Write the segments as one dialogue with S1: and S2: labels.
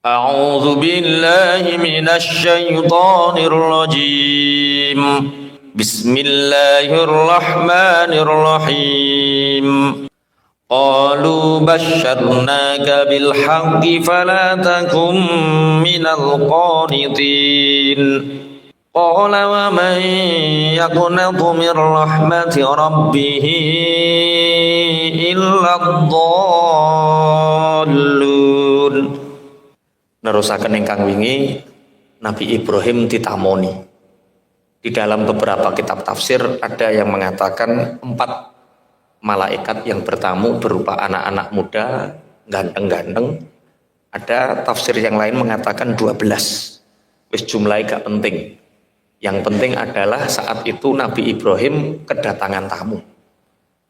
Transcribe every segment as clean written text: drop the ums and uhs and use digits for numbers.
S1: أعوذ بالله من الشيطان الرجيم. بسم الله الرحمن الرحيم. قالوا بشرناك بالحق فلا تكن من القانطين. قال ومن يقنط من رحمة ربه إلا الضالون. Nerusaken ingkang wingi Nabi Ibrahim ditamoni. Di dalam beberapa kitab tafsir ada yang mengatakan 4 malaikat yang bertamu berupa anak-anak muda ganteng-ganteng. Ada tafsir yang lain mengatakan 12. Wis jumlahnya gak penting. Yang penting adalah saat itu Nabi Ibrahim kedatangan tamu.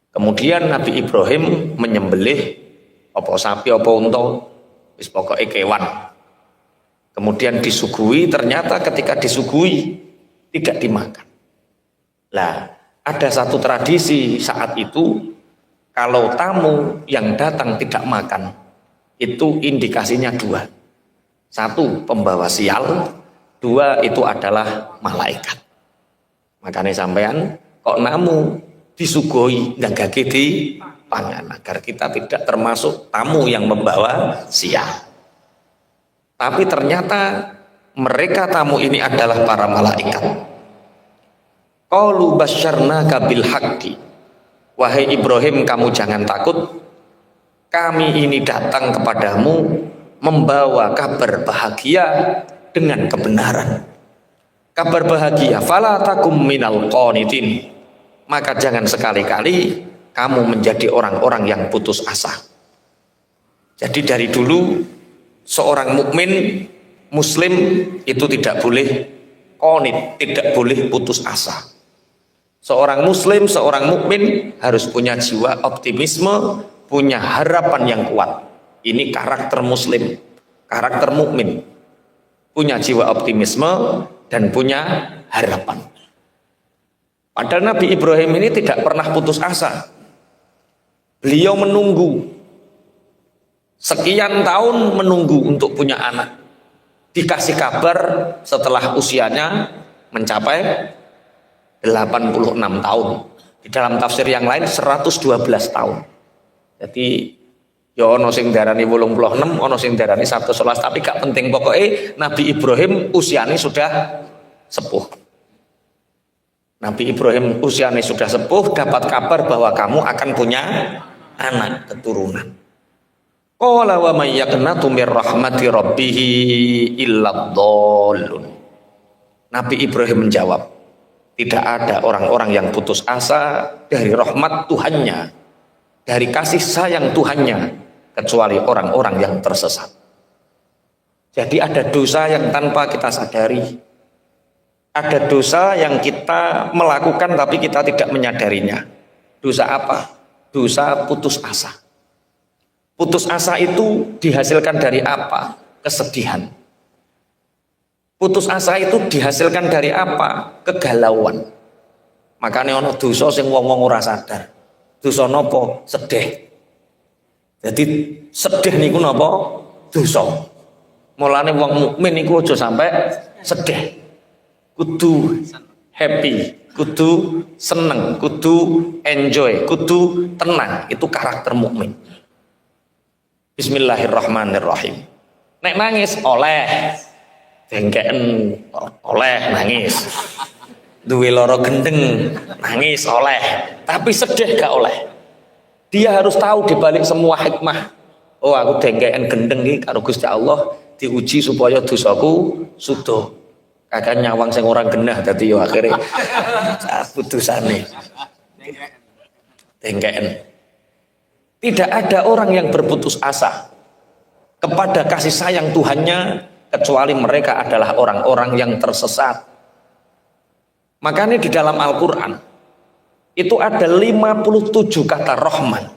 S1: Kemudian Nabi Ibrahim menyembelih apa sapi apa unta, wis pokoke kewan. Kemudian disuguhi, ternyata ketika disuguhi tidak dimakan. Lah, ada satu tradisi saat itu, kalau tamu yang datang tidak makan, itu indikasinya 2. 1, pembawa sial, 2, itu adalah malaikat. Makanya sampean kok namu disuguhi nggak di pangan, agar kita tidak termasuk tamu yang membawa sial. Tapi ternyata mereka tamu ini adalah para malaikat. Qalu basyarnaka bil haqqi. Wahai Ibrahim, kamu jangan takut. Kami ini datang kepadamu membawa kabar bahagia dengan kebenaran. Kabar bahagia, fala takum minal qanitin. Maka jangan sekali-kali kamu menjadi orang-orang yang putus asa. Jadi dari dulu seorang mukmin muslim itu tidak boleh qanit, tidak boleh putus asa. Seorang muslim, seorang mukmin harus punya jiwa optimisme, punya harapan yang kuat. Ini karakter muslim, karakter mukmin. Punya jiwa optimisme dan punya harapan. Padahal Nabi Ibrahim ini tidak pernah putus asa. Beliau menunggu sekian tahun, menunggu untuk punya anak. Dikasih kabar setelah usianya mencapai 86 tahun. Di dalam tafsir yang lain 112 tahun. Jadi ya ono sing darani 86, ono sing darani 111, tapi gak penting, pokoknya Nabi Ibrahim usianya sudah sepuh. Nabi Ibrahim usianya sudah sepuh, dapat kabar bahwa kamu akan punya anak keturunan. Qala wa may yaqnatu mir rahmati rabbih illa dhallun. Nabi Ibrahim menjawab, tidak ada orang-orang yang putus asa dari rahmat Tuhannya, dari kasih sayang Tuhannya, kecuali orang-orang yang tersesat. Jadi ada dosa yang tanpa kita sadari. Ada dosa yang kita melakukan tapi kita tidak menyadarinya. Dosa apa? Dosa putus asa. Putus asa itu dihasilkan dari apa? Kesedihan. Putus asa itu dihasilkan dari apa? Kegalauan. Makanya ono dosa sing wong-wong ora sadar. Dosa napa? Sedih. Jadi sedih niku napa? Dosa. Mulane wong mukmin niku aja sampai sedih. Kudu happy, kudu seneng, kudu enjoy, kudu tenang. Itu karakter mukmin. Bismillahirrahmanirrahim. Nek nangis oleh, dengkeken oleh nangis. Duwe lara gendeng nangis oleh, tapi sedih gak oleh. Dia harus tahu dibalik semua hikmah. Oh, aku dengkeken gendeng iki karo Gusti Allah diuji supaya dosaku sudo. Kakak nyawang sing ora genah dadi yo akhire putusane. Dengkeken. Tidak ada orang yang berputus asa kepada kasih sayang Tuhannya kecuali mereka adalah orang-orang yang tersesat. Makanya di dalam Al-Quran itu ada 57 kata Rahman.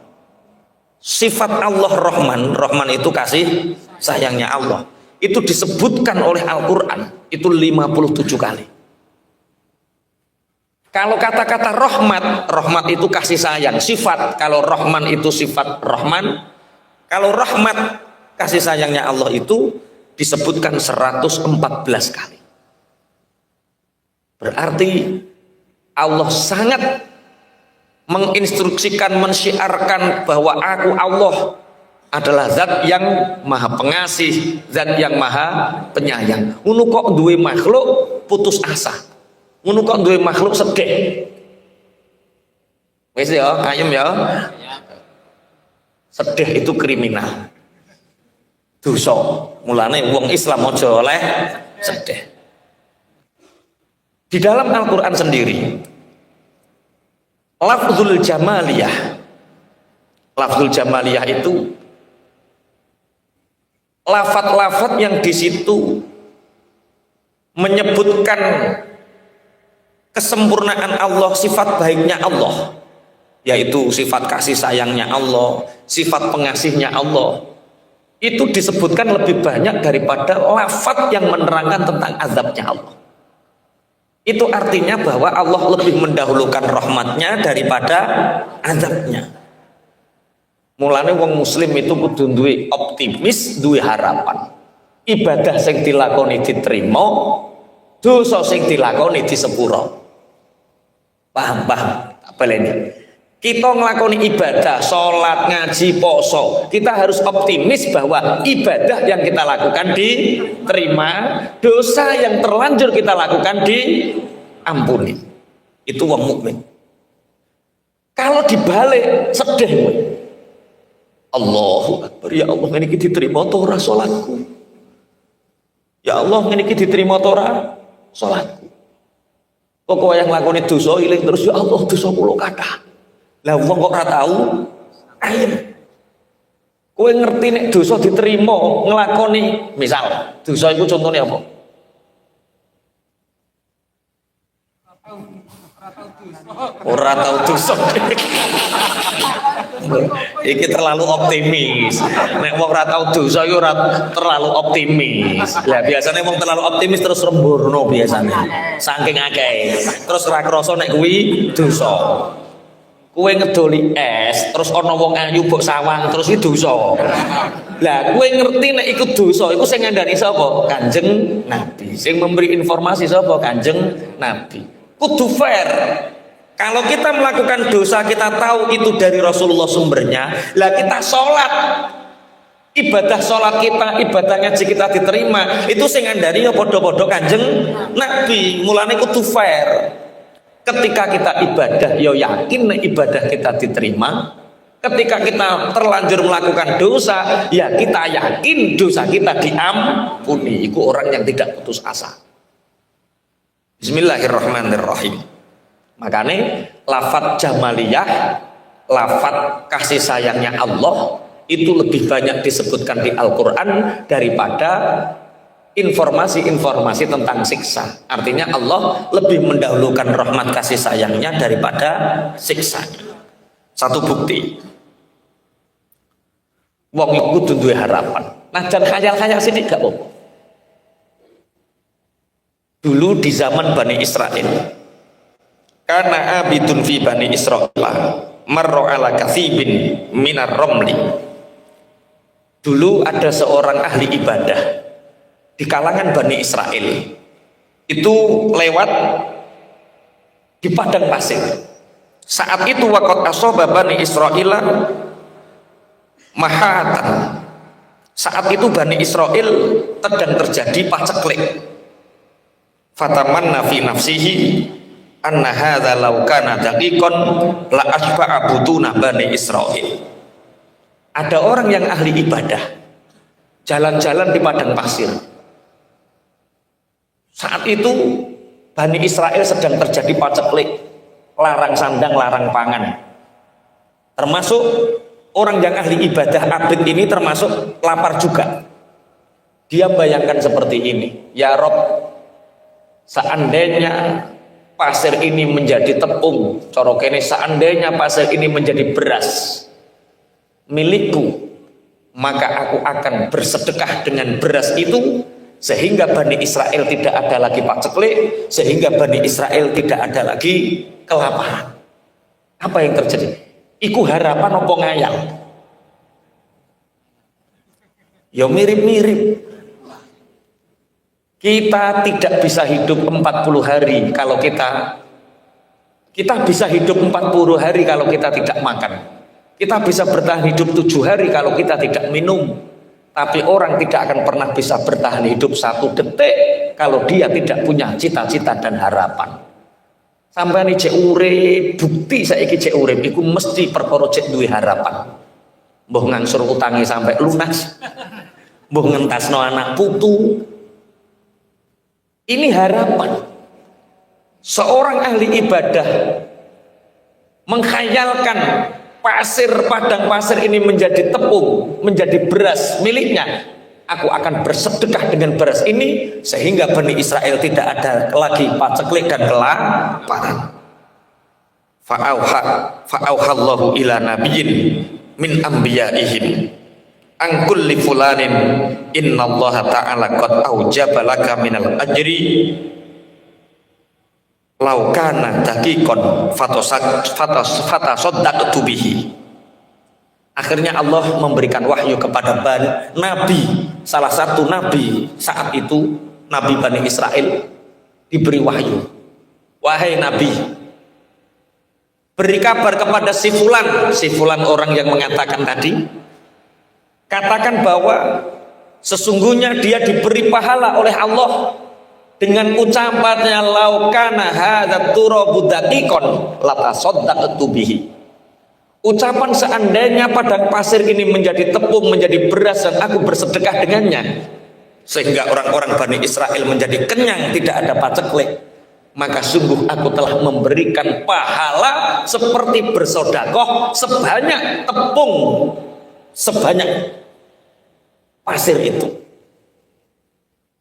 S1: Sifat Allah Rahman, Rahman itu kasih sayangnya Allah. Itu disebutkan oleh Al-Quran itu 57 kali. Kalau kata-kata rahmat, rahmat itu kasih sayang, sifat. Kalau rahman itu sifat rahman. Kalau rahmat kasih sayangnya Allah itu disebutkan 114 kali. Berarti Allah sangat menginstruksikan, mensyiarkan bahwa aku Allah adalah zat yang maha pengasih, zat yang maha penyayang. Ngono kok duwe makhluk putus asa, ngono kok duwe makhluk sedih. Wis ya, ayem ya. Sedih itu kriminal, dosa. Mulane wong Islam aja oleh sedih. Di dalam Al-Quran sendiri, lafzul jamaliyah itu lafat-lafat yang di situ menyebutkan kesempurnaan Allah, sifat baiknya Allah, yaitu sifat kasih sayangnya Allah, sifat pengasihnya Allah. Itu disebutkan lebih banyak daripada lafat yang menerangkan tentang azabnya Allah. Itu artinya bahwa Allah lebih mendahulukan rahmatnya daripada azabnya. Mulane wong muslim itu kudu duwe optimis, duwe harapan. Ibadah sing dilakoni diterima, dosa sing dilakoni disepuro. Paham? Apa ini? Kita ngelakoni ibadah, sholat, ngaji, poso, kita harus optimis bahwa ibadah yang kita lakukan diterima, dosa yang terlanjur kita lakukan diampuni. Itu wong mukmin. Kalau dibalik sedih, Allahu Akbar, ya Allah ini diterima toh ora sholatku, ya Allah ini diterima toh ora sholatku. Kok yang nglakoni dosa iling terus, ya Allah dosa kula kathah. Lah wong kok ora tahu ayem. Kowe ngerti nek dosa diterima nglakoni, misal dosa iku contohnya apa? Ora tahu dosa. Iki terlalu optimis. Nek wong ora tahu dosa iku ora terlalu optimis. Lah biasanya wong terlalu optimis terus remburno biasanya. Saking akeh. Terus ora krasa nek kuwi dosa. Kue ngedoli es, terus ono wong ayu mbok sawang, terus itu dosa. Lah kue ngerti nek iku dosa, iku sing ngandani sapa? Kanjeng Nabi. Sing memberi informasi sapa? Kanjeng Nabi. Kudu fair. Kalau kita melakukan dosa, kita tahu itu dari Rasulullah sumbernya. Lah kita sholat, ibadah sholat kita, ibadah ngaji kita diterima, itu sing ngandani ya podo-podo Kanjeng Nabi. Mulane kudu fair. Ketika kita ibadah, ya yakin ibadah kita diterima. Ketika kita terlanjur melakukan dosa, ya kita yakin dosa kita diampuni. Itu orang yang tidak putus asa. Bismillahirrahmanirrahim. Makanya lafaz jamaliyah, lafaz kasih sayangnya Allah itu lebih banyak disebutkan di Al-Quran daripada informasi-informasi tentang siksa. Artinya Allah lebih mendahulukan rahmat kasih sayangnya daripada siksanya. Satu bukti, wong iku duwe harapan. Nah, dan khayal-khayal sini gak apa-apa. Dulu di zaman Bani Israel, karena abidun fi Bani Israel marro ala kathibin minar romli. Dulu ada seorang ahli ibadah di kalangan Bani Israel, itu lewat di padang pasir. Saat itu waqat asoba Bani Israel mahatan. Saat itu Bani Israel sedang terjadi paceklik. Fatamanna fi nafsihi anna hadza law kana daqiqan la asba'a butuna Bani Israel. Ada orang yang ahli ibadah jalan-jalan di padang pasir. Saat itu Bani Israel sedang terjadi paceklik, larang sandang, larang pangan. Termasuk orang yang ahli ibadah abid ini termasuk lapar juga. Dia bayangkan seperti ini, ya Rob, seandainya pasir ini menjadi tepung, corokene seandainya pasir ini menjadi beras milikku, maka aku akan bersedekah dengan beras itu, sehingga Bani Israel tidak ada lagi paceklik, sehingga Bani Israel tidak ada lagi kelaparan. Apa yang terjadi? Iku harapan apa ngayal? Ya mirip-mirip. Kita tidak bisa hidup 40 hari kalau kita bisa hidup 40 hari kalau kita tidak makan. Kita bisa bertahan hidup 7 hari kalau kita tidak minum. Tapi orang tidak akan pernah bisa bertahan hidup 1 detik kalau dia tidak punya cita-cita dan harapan. Sampai ini cek urip, bukti saiki cek urip iku mesti perkara cek duwe harapan. Mbah ngangsur utangi sampai lunas. Mbah ngentasno anak putu. Ini harapan. Seorang ahli ibadah menghayalkan padang pasir ini menjadi tepung, menjadi beras miliknya. Aku akan bersedekah dengan beras ini sehingga Bani Israel tidak ada lagi paceklik dan kelaparan. Fa'auhallahu ila nabiyyin min anbiya'ihim an kulli fulanin innallaha ta'ala qad aujaba laka minal ajri law kana daqiqan fatasaddaqtu bihi. Akhirnya Allah memberikan wahyu kepada Nabi, salah satu Nabi saat itu, Nabi Bani Israel, diberi wahyu. Wahai Nabi, beri kabar kepada si fulan orang yang mengatakan tadi, katakan bahwa sesungguhnya dia diberi pahala oleh Allah dengan ucapannya laukana hadza turabu daqiqan latasaddaqtu bihi. Ucapan seandainya padang pasir ini menjadi tepung, menjadi beras dan aku bersedekah dengannya, sehingga orang-orang Bani Israel menjadi kenyang, tidak ada paceklik, maka sungguh aku telah memberikan pahala seperti bersodakoh sebanyak tepung, sebanyak pasir itu.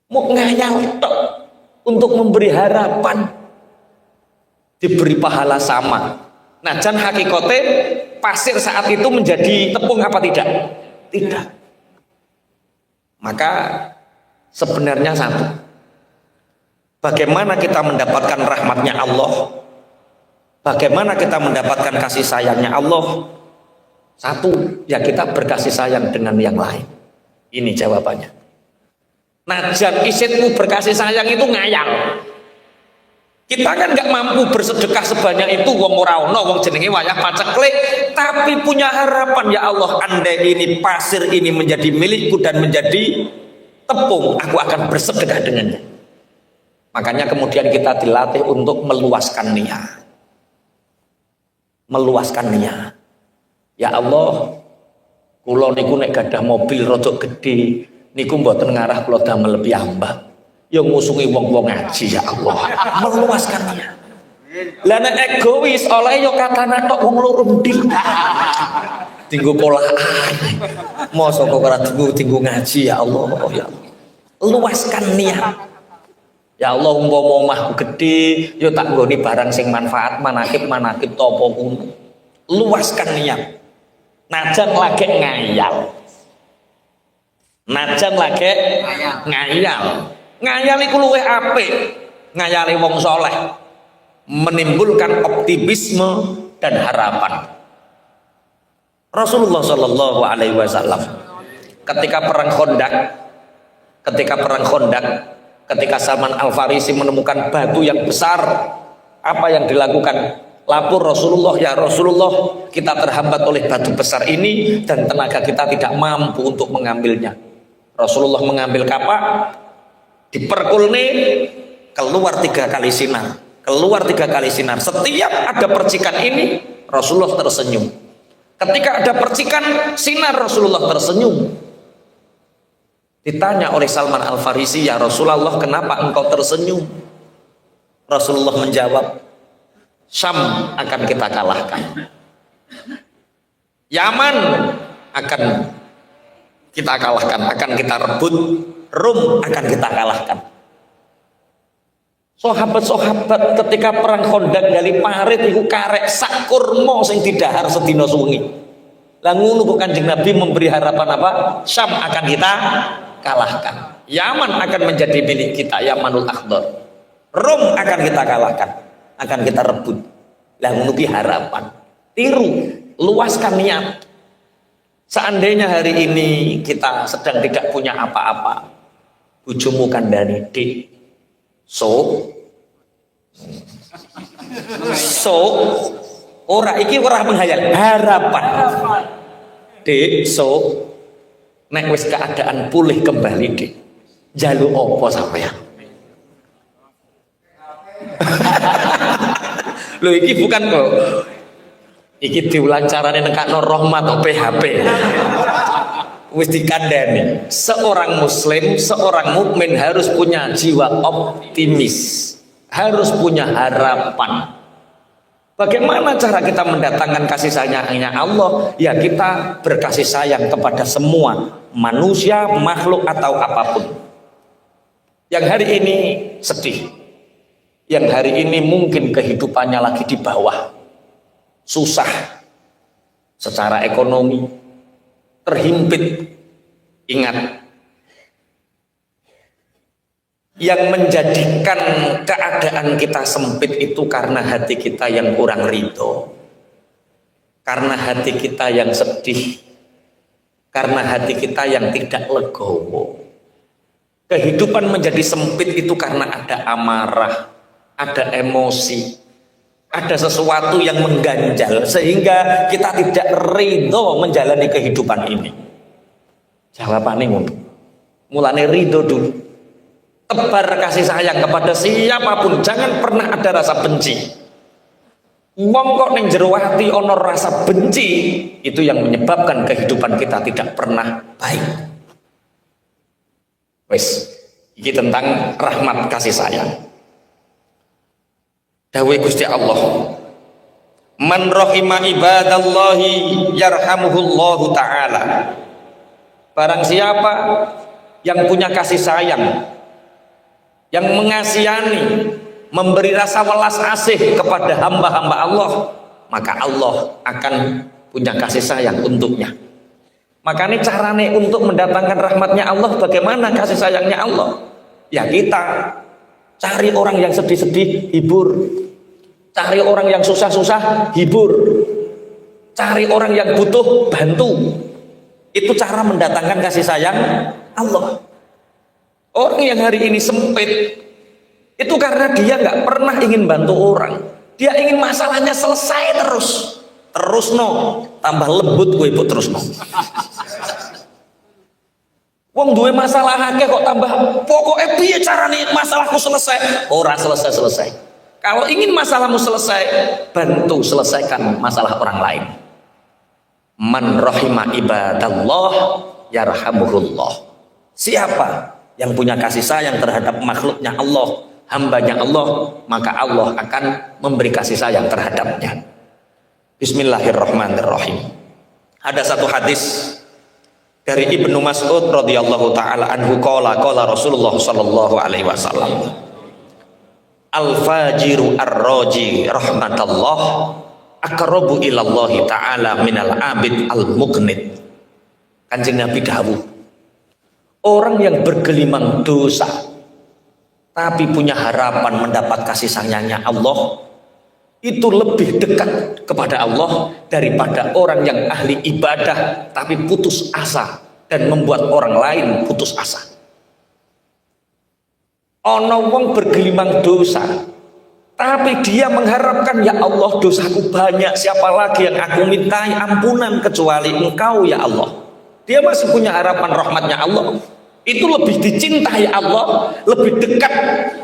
S1: Mau ngayal tok untuk memberi harapan, diberi pahala sama. Nah, jan hakikote pasir saat itu menjadi tepung apa tidak? Tidak. Maka sebenarnya satu, bagaimana kita mendapatkan rahmatnya Allah, bagaimana kita mendapatkan kasih sayangnya Allah? Satu, ya kita berkasih sayang dengan yang lain. Ini jawabannya. Nah, jan isitmu berkasih sayang itu ngayal. Kita kan nggak mampu bersedekah sebanyak itu, wong ora ono, wong jenenge wayah paceklik, tapi punya harapan, ya Allah, andai ini pasir ini menjadi milikku dan menjadi tepung, aku akan bersedekah dengannya. Makanya kemudian kita dilatih untuk meluaskan niat. Meluaskan niat. Ya Allah, kula niku nek gadah mobil rodok gede, niku mboten ngarah kula damel piyambak. Yang ngusungi wong-wong ngaji, ya Allah, meluaskannya. Lah nek egois oleh yo katana tok wong loro ndil. Tinggu pola mosok kok ora tinggu ngaji, ya Allah, ya Allah. Luaskan niat. Ya Allah, umpama omahku gede, yo tak nggoni barang sing manfaat, manakib topo kuno. Luaskan niat. Najan lagi ngayal. Najan lagi ngayal. Ngayal iku luwih apik, ngayali wong soleh, menimbulkan optimisme dan harapan. Rasulullah Shallallahu Alaihi Wasallam ketika perang Khandaq, ketika Salman Al Farisi menemukan batu yang besar, apa yang dilakukan? Lapor Rasulullah, ya Rasulullah, kita terhambat oleh batu besar ini dan tenaga kita tidak mampu untuk mengambilnya. Rasulullah mengambil kapak, diperkulne, keluar 3 kali sinar, setiap ada percikan ini Rasulullah tersenyum. Ketika ada percikan sinar Rasulullah tersenyum. Ditanya oleh Salman Al Farisi, ya Rasulullah, kenapa engkau tersenyum? Rasulullah menjawab, Syam akan kita kalahkan, Yaman akan kita kalahkan, akan kita rebut, Rum akan kita kalahkan. Sahabat-sahabat ketika perang Khandaq gali parit iku karek sak kurma sing didahar sedina suwengi. Lah ngono kok Kanjeng Nabi memberi harapan apa? Syam akan kita kalahkan. Yaman akan menjadi milik kita, Yamanul Akhdar. Rum akan kita kalahkan, akan kita rebut. Lah ngono ki harapan. Tiru, luaskan niat. Seandainya hari ini kita sedang tidak punya apa-apa, bojomu kandhani, "Dik, so ora iki ora menghayal, harapan. Dik, nek wis keadaan pulih kembali, Dik, njaluk apa sampean?" Lho iki bukan kok. Iki diulang carane nekakno rahmat atau PHP. Wis dikandani. Seorang muslim, seorang mukmin harus punya jiwa optimis, harus punya harapan. Bagaimana cara kita mendatangkan kasih sayangnya Allah? Ya kita berkasih sayang kepada semua manusia, makhluk atau apapun. Yang hari ini sedih, yang hari ini mungkin kehidupannya lagi di bawah, susah secara ekonomi, terhimpit. Ingat, yang menjadikan keadaan kita sempit itu karena hati kita yang kurang ridho, karena hati kita yang sedih, karena hati kita yang tidak legowo. Kehidupan menjadi sempit itu karena ada amarah, ada emosi, ada sesuatu yang mengganjal sehingga kita tidak ridho menjalani kehidupan ini. Jawabannya mulane ridho dulu, tebar kasih sayang kepada siapapun, jangan pernah ada rasa benci. Wong kok ning jero ati ana rasa benci, itu yang menyebabkan kehidupan kita tidak pernah baik. Wes, iki tentang rahmat kasih sayang. Dawuh Gusti Allah, "Man rahima ibadallahi yarhamuhullahu ta'ala." Barang siapa yang punya kasih sayang, yang mengasihani, memberi rasa welas asih kepada hamba-hamba Allah, maka Allah akan punya kasih sayang untuknya. Makanya caranya untuk mendatangkan rahmatnya Allah, bagaimana kasih sayangnya Allah? Ya kita cari orang yang sedih-sedih, hibur. Cari orang yang susah-susah, hibur. Cari orang yang butuh, bantu. Itu cara mendatangkan kasih sayang Allah. Orang yang hari ini sempit, itu karena dia nggak pernah ingin bantu orang. Dia ingin masalahnya selesai terus. Terus no, tambah lembut gue ikut terus no. Wong duwe masalah akeh kok tambah pokoknya piye carane masalahku selesai? Ora selesai. Kalau ingin masalahmu selesai, bantu selesaikan masalah orang lain. Man rahima ibadallah yarhamuhullah. Siapa yang punya kasih sayang terhadap makhluknya Allah, hambanya Allah, maka Allah akan memberi kasih sayang terhadapnya. Bismillahirrahmanirrahim. Ada satu hadis dari Ibnu Mas'ud radhiyallahu taala anhu qala Rasulullah sallallahu alaihi wasallam, "Al-fajiru ar-raji rahmatallah aqrabu ilallahi ta'ala minal abid al-muqnid." Kanjeng Nabi dawuh, orang yang bergelimang dosa tapi punya harapan mendapat kasih sayangnya Allah, itu lebih dekat kepada Allah daripada orang yang ahli ibadah tapi putus asa dan membuat orang lain putus asa. Ono wong bergelimang dosa tapi dia mengharapkan, ya Allah dosaku banyak, siapa lagi yang aku mintai ampunan kecuali Engkau ya Allah. Dia masih punya harapan rahmatnya Allah. Itu lebih dicintai Allah, lebih dekat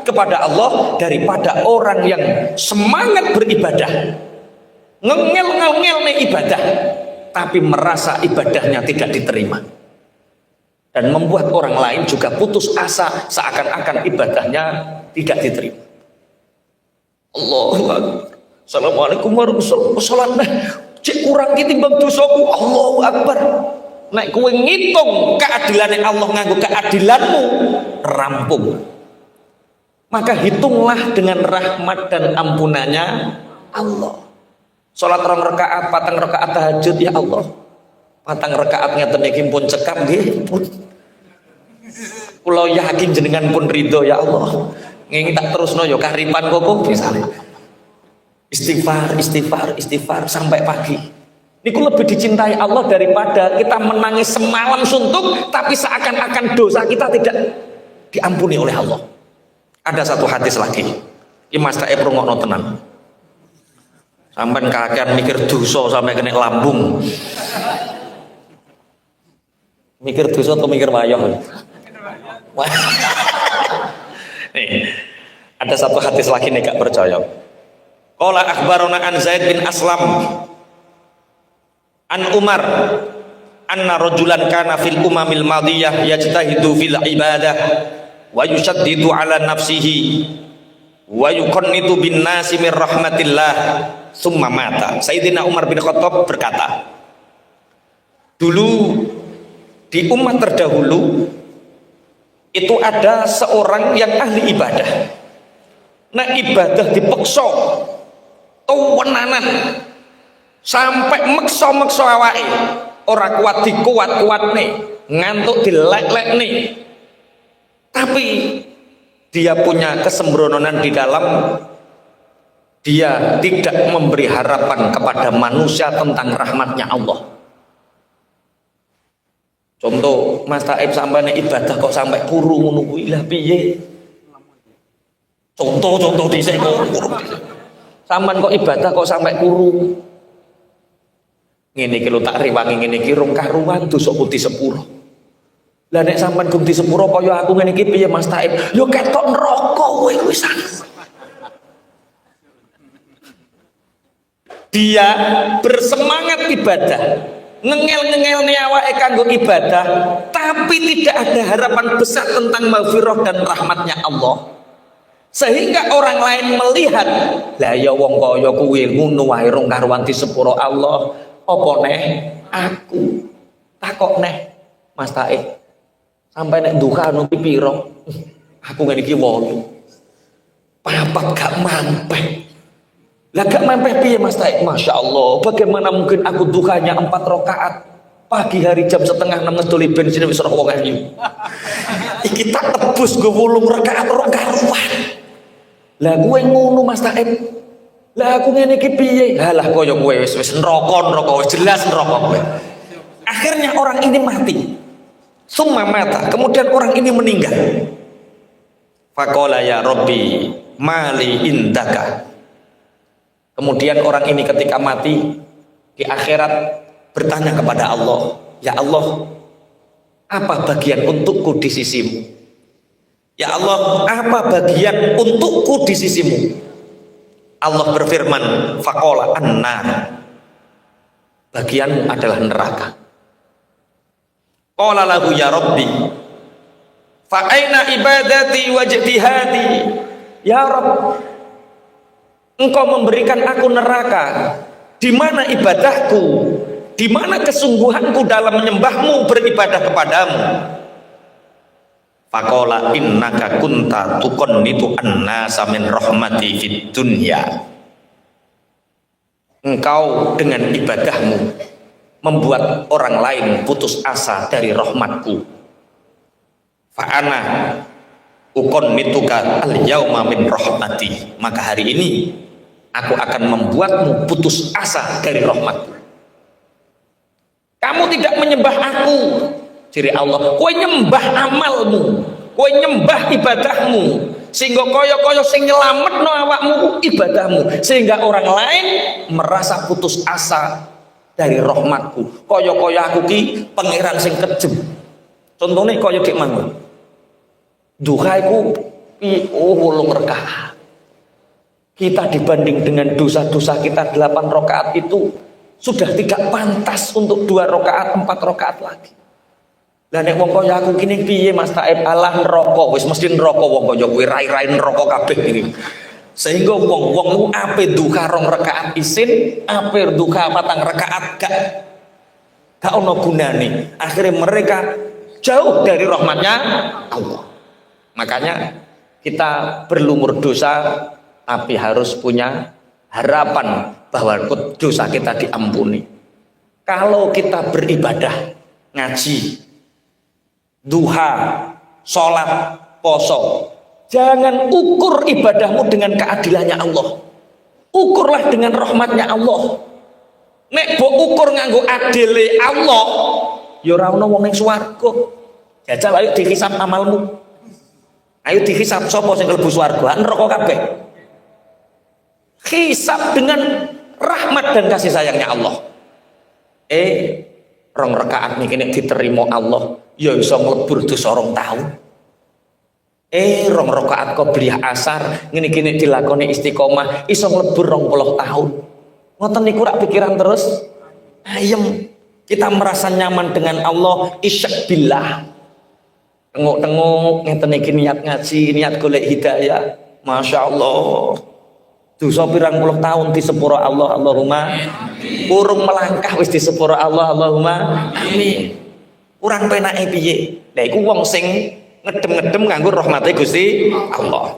S1: kepada Allah daripada orang yang semangat beribadah, ngengel-ngengel nih ibadah, tapi merasa ibadahnya tidak diterima dan membuat orang lain juga putus asa seakan-akan ibadahnya tidak diterima. Allahu Akbar. Assalamualaikum warahmatullahi wabarakatuh. Cek kurang ketimbang dosaku. Allahu Akbar. Nek kowe ngitung keadilannya Allah nganggo keadilanmu, rampung. Maka hitunglah dengan rahmat dan ampunannya Allah. Salat rong rakaat, patang rakaat tahajud, ya Allah. Patang rakaat ngeten iki pun cekap nggih pun. Kula yakin jenengan pun ridho ya Allah. Ngene tak terusno ya karipan kok misalnya. Istighfar sampai pagi. Niku lebih dicintai Allah daripada kita menangis semalam suntuk tapi seakan-akan dosa kita tidak diampuni oleh Allah. Ada satu hadis lagi. Iki Mas Taib rungokno tenan. Sampai kakean mikir dosa sampai kena lambung. Mikir dosa atau mikir wayang? Nih, ada satu hadis lagi nih gak percaya. Qala akhbarana an Zaid bin Aslam an Umar anna rajulan kana fil umamil madiyah yajtahidu fil ibadah wa yushaddidu ala nafsihi wa yuqannitu bin nasi min rahmatillah summa mata. Sayyidina Umar bin Khattab berkata, dulu di umat terdahulu itu ada seorang yang ahli ibadah. Nah ibadah dipeksa tuwenanan sampai meksa-meksa awake, ora kuat dikuat-kuatne, ngantuk dilek-lekne. Tapi dia punya kesembrononan di dalam, dia tidak memberi harapan kepada manusia tentang rahmatnya Allah. Contoh Mas Taib sampai ibadah kok sampai kuru ngono kuwi lah piye? Contoh dhisik kok kuru. Sampean kok ibadah kok sampai kuru. Ngene iki lho tak rewangi ngene iki rong karuan dosa putih sepuro. Lah nek sampean gum di sepuro kaya aku ngene iki piye Mas Taib? Yo ketok neraka kowe wisan. Dia bersemangat ibadah, ngengel-ngengel nih awake kanggo ibadah, tapi tidak ada harapan besar tentang maghfirah dan rahmatnya Allah. Sehingga orang lain melihat, lah ya wong kaya kuwi ngono wae rong karuan di sepuro Allah, apa neh aku takok neh Mas Taib sampai nek duka anu pira? Aku ngene iki 8 papat gak mampeh. Lah gak mampeh piye Mas Taib? Masya Allah, bagaimana mungkin aku dukanya 4 rakaat pagi hari jam 5:30 ngedoli bensin wis ora wong ayu. Iki tak tebus go 8 rakaat ora karuan. Lah gue ngono Mas Taib. Lah aku ngene iki piye? Halah koyo kowe wis neraka wis jelas neraka kowe. Akhirnya orang ini mati. Summa mata, kemudian orang ini meninggal. Faqala ya Rabbi mali indaka. Kemudian orang ini ketika mati di akhirat bertanya kepada Allah, ya Allah, apa bagian untukku di sisimu? Ya Allah, apa bagian untukku di sisimu? Allah berfirman, faqala annar. Bagianmu adalah neraka. Qala lahu ya Rabbi, fa aina ibadati wa ijtihadi? Ya Rabb, Engkau memberikan aku neraka. Di mana ibadahku? Di mana kesungguhanku dalam menyembahmu, beribadah kepadamu? Faqala innaka kunta tuqannitu an-nasa min rahmati fid dunya. Engkau dengan ibadahmu membuat orang lain putus asa dari rahmatku. Fa'ana uqannituka al-yauma min rahmati. Maka hari ini aku akan membuatmu putus asa dari rahmatku. Kamu tidak menyembah aku, ciri Allah, kowe nyembah amalmu, kowe nyembah ibadahmu, sehingga koyo-koyo sing nyelametno awakmu ibadahmu, sehingga orang lain merasa putus asa dari rahmatku. Koyo-koyo aku ki pangeran sing kejem. Contohnya koyo kayak mana? Duha iku 8 rakaat. Kita dibanding dengan dosa-dosa kita 8 rakaat itu sudah tidak pantas untuk 2 rakaat, 4 rakaat lagi. Lah nek wong kaya aku kini piye Mas Taib? Alah neraka, wis mesti neraka wong kaya kuwi rai-rai neraka kabeh iki. Sehingga wong-wong ku ape duha 2 rakaat isin, ape duha 4 rakaat gak ono gunane. Akhirnya mereka jauh dari rahmatnya Allah. Makanya kita berlumur dosa tapi harus punya harapan bahwa dosa kita diampuni. Kalau kita beribadah, ngaji, duha, sholat, poso, jangan ukur ibadahmu dengan keadilannya Allah. Ukurlah dengan rahmatnya Allah. Nek bo ukur nganggo adile Allah, ya ora ono wong ning swarga. Jajal ayo dihisab amalmu. Ayo dihisab sapa sing mlebu swarga, neraka kabeh. Hisab dengan rahmat dan kasih sayangnya Allah. Rong rakaat niki nek diterima Allah, ya iso mlebur dosa 2 tahun. Rong rakaat qobliyah asar ngene iki nek dilakoni istiqomah iso mlebur 20 tahun. Ngoten niku rak pikiran terus ayem. Kita merasa nyaman dengan Allah, isyak billah. Tengok-tengok ngeten iki niat ngaji, niat golek hidayah. Masya Allah. Dosa pirang puluh tahun di sepuro Allah, Allahumma. Urung melangkah wis di sepuro Allah, Allahumma. Amin. Kurang penake piye? Lah iku wong sing ngedem-ngedem nganggo rahmate Gusti Allah.